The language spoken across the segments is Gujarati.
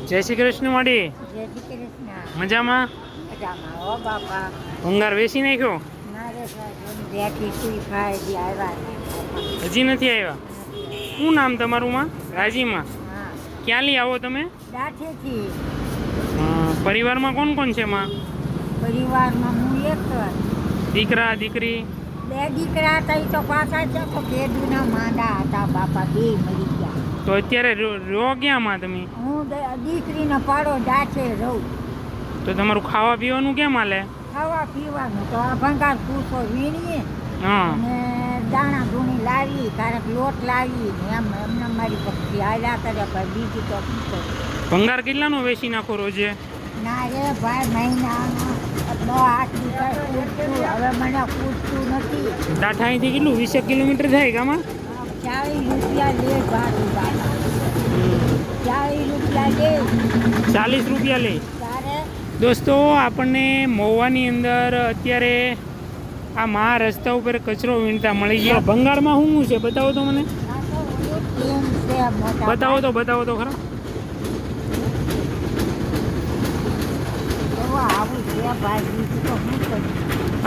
જય શ્રી કૃષ્ણ માડી. જય શ્રી કૃષ્ણ. મજામાં? મજામાં હો બાપા. ભંગાર વેચી નાખ્યો? ના રે સાહેબ, બેઠી સુઈ ખાય હજી આવ્યા નહીં. હજી નથી આવ્યા? શું નામ તમારું માં? રાજીમાં. હા, ક્યાંથી આવો તમે? દાઠેથી. પરિવારમાં કોણ કોણ છે માં? પરિવારમાં હું એક જ. દીકરા દીકરી? બે દીકરા હતા, એ તો પાછા છે તો કેદુના માંદા હતા બાપા, બે મરી ગયા. તો અત્યારે રો ક્યાં માં તમે? હું દીકરીનો પાડો દાઠે રહું. તો તમારું ખાવા પીવાનું કેમ હાલે? ખાવા પીવાનું તો આ ભંગાર પૂછો વીણીએ હા. અને દાણા ધૂણી લાવી, ક્યારેક લોટ લાવી ને એમ એમને મારી પક્ષી હાલ્યા કરે, પણ બીજું તો શું કરું. ભંગાર કેટલાનો વેચી નાખો રોજે? ના રે ભાઈ, મહિનાનો 8 લીટર પૂછતું, હવે મને પૂછતું નથી. દાઠા અહીંથી કેટલું 20 કિલોમીટર થાય ગામાં? 40 રૂપિયા લે ભાડું બાપા, 40 રૂપિયા લે. 40 રૂપિયા લે. તારે દોસ્તો, આપણને મહુવાની અંદર અત્યારે આ મહા રસ્તા ઉપર કચરો વીણતા મળી ગયા. ભંગારમાં શું છે બતાવો તો મને. આ તો ઓલું ટીમ છે મોટા. બતાવો તો ખરા. આવું છે ભાઈ, બીજું તો શું કરું.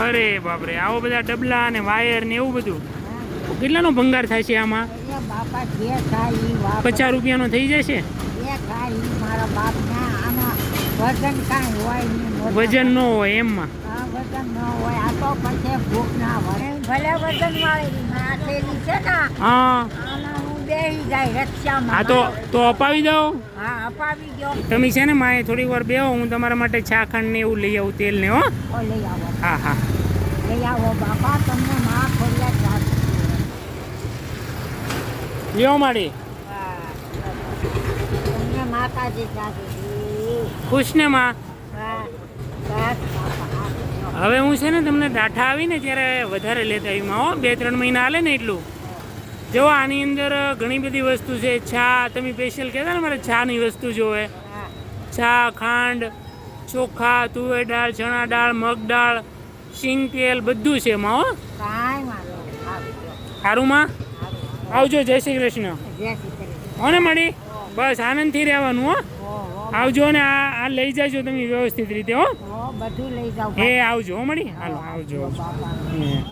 અરે બાપરે, આવો બધા ડબલા અને વાયર ને એવું બધું. હા. કેટલાનો ભંગાર થાય છે આમાં? અરે બાપા, જે ખાય ઈ વાપરે. 50 રૂપિયાનો થઈ જાય છે. જે ખાય ઈ મારા બાપના. આમાં વજન કાંઈ હોય નહીં. વજન ન હોય એમમાં. હા, વજન ન હોય. આ તો પછી ભૂખ ના હોય. ભલે વજન વાળી નાખેલી છે ને, હા. આમાં હું બેસી જાય રક્ષામાં. હા, તો અપાવી દો. હા, અપાવી ગયો. તમે છે ને માએ થોડી વાર બેહો, હું તમારા માટે ચા ખાંડ ને એવું લઈ આવું, તેલ ને. હો, ઓ લઈ આવો. હા હા. લઈ આવો બાપા, તમને માં ખોલ્યા જાત. લ્યો માડી. તમને માતાજી જાત. ખુશ ને માં? હા, બસ બાપા. હવે હું છે ને તમને દાઠા આવીને ત્યારે વધારે લેતા આવીમાં. હો, 2-3 મહિના હાલે ને એટલું. જો આની અંદર ઘણી બધી વસ્તુ છે. ચા, તમે સ્પેશિયલ કહેતા ને મારે ચાની વસ્તુ જોવે. હા, ચા, ખાંડ, ચોખા, તુવેર દાળ, ચણા દાળ, મગ દાળ, સિંગ તેલ બધું છે એમાં. હો, કાંઈ વાંધો નહીં. આવજો. સારું માં? આવજો. જય શ્રી કૃષ્ણ. જય શ્રી કૃષ્ણ. હો ને મળી? બસ આનંદથી રહેવાનું. હો, ઓહો, આવજો ને આ લઈ જાજો તમે વ્યવસ્થિત રીતે. હો, બધું લઈ જાઓ. એ આવજો. હો મળી? હાલો આવજો. બાપા. હમ.